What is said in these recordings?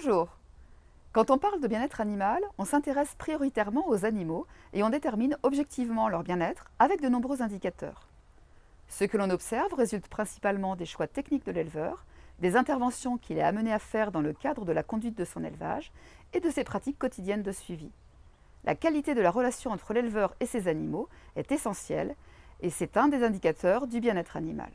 Bonjour. Quand on parle de bien-être animal, on s'intéresse prioritairement aux animaux et on détermine objectivement leur bien-être avec de nombreux indicateurs. Ce que l'on observe résulte principalement des choix techniques de l'éleveur, des interventions qu'il est amené à faire dans le cadre de la conduite de son élevage et de ses pratiques quotidiennes de suivi. La qualité de la relation entre l'éleveur et ses animaux est essentielle et c'est un des indicateurs du bien-être animal.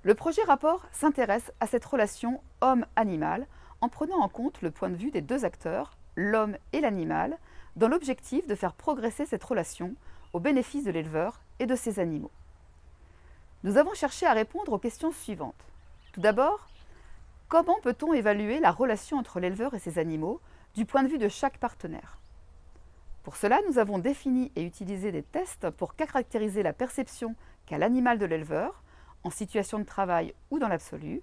Le projet rapport s'intéresse à cette relation homme-animal en prenant en compte le point de vue des deux acteurs, l'homme et l'animal, dans l'objectif de faire progresser cette relation au bénéfice de l'éleveur et de ses animaux. Nous avons cherché à répondre aux questions suivantes. Tout d'abord, comment peut-on évaluer la relation entre l'éleveur et ses animaux du point de vue de chaque partenaire? Pour cela, nous avons défini et utilisé des tests pour caractériser la perception qu'a l'animal de l'éleveur, en situation de travail ou dans l'absolu,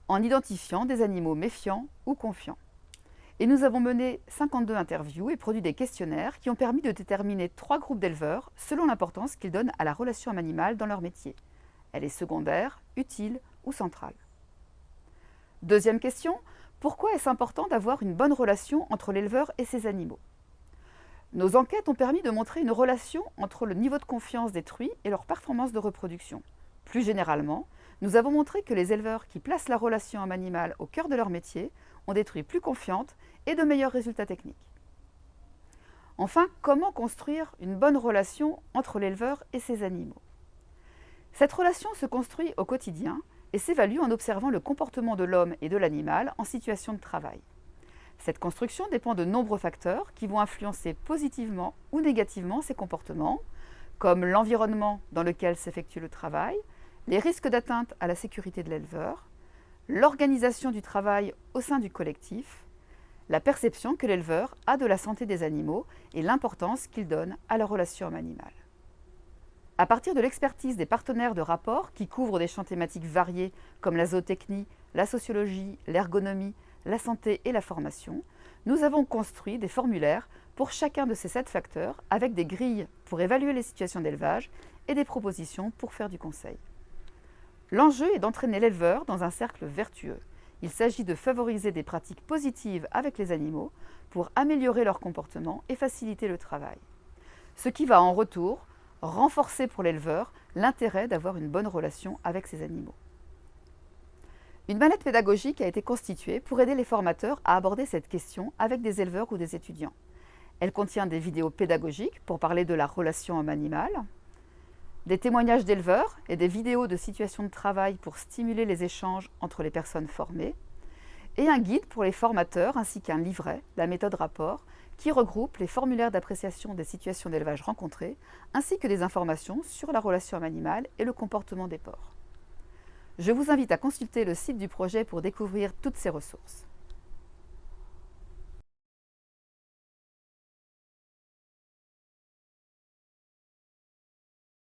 en identifiant des animaux méfiants ou confiants. Et nous avons mené 52 interviews et produit des questionnaires qui ont permis de déterminer 3 groupes d'éleveurs selon l'importance qu'ils donnent à la relation homme-animal dans leur métier. Elle est secondaire, utile ou centrale. Deuxième question, pourquoi est-ce important d'avoir une bonne relation entre l'éleveur et ses animaux? Nos enquêtes ont permis de montrer une relation entre le niveau de confiance des truies et leur performance de reproduction. Plus généralement, nous avons montré que les éleveurs qui placent la relation homme-animal au cœur de leur métier ont des truies plus confiantes et de meilleurs résultats techniques. Enfin, comment construire une bonne relation entre l'éleveur et ses animaux? Cette relation se construit au quotidien et s'évalue en observant le comportement de l'homme et de l'animal en situation de travail. Cette construction dépend de nombreux facteurs qui vont influencer positivement ou négativement ces comportements, comme l'environnement dans lequel s'effectue le travail, les risques d'atteinte à la sécurité de l'éleveur, l'organisation du travail au sein du collectif, la perception que l'éleveur a de la santé des animaux et l'importance qu'il donne à la relation homme-animal. À partir de l'expertise des partenaires de rapport qui couvrent des champs thématiques variés comme la zootechnie, la sociologie, l'ergonomie, la santé et la formation, nous avons construit des formulaires pour chacun de ces 7 facteurs avec des grilles pour évaluer les situations d'élevage et des propositions pour faire du conseil. L'enjeu est d'entraîner l'éleveur dans un cercle vertueux. Il s'agit de favoriser des pratiques positives avec les animaux pour améliorer leur comportement et faciliter le travail. Ce qui va en retour renforcer pour l'éleveur l'intérêt d'avoir une bonne relation avec ses animaux. Une mallette pédagogique a été constituée pour aider les formateurs à aborder cette question avec des éleveurs ou des étudiants. Elle contient des vidéos pédagogiques pour parler de la relation homme-animal, des témoignages d'éleveurs et des vidéos de situations de travail pour stimuler les échanges entre les personnes formées, et un guide pour les formateurs ainsi qu'un livret, la méthode rapport, qui regroupe les formulaires d'appréciation des situations d'élevage rencontrées, ainsi que des informations sur la relation homme-animal et le comportement des porcs. Je vous invite à consulter le site du projet pour découvrir toutes ces ressources.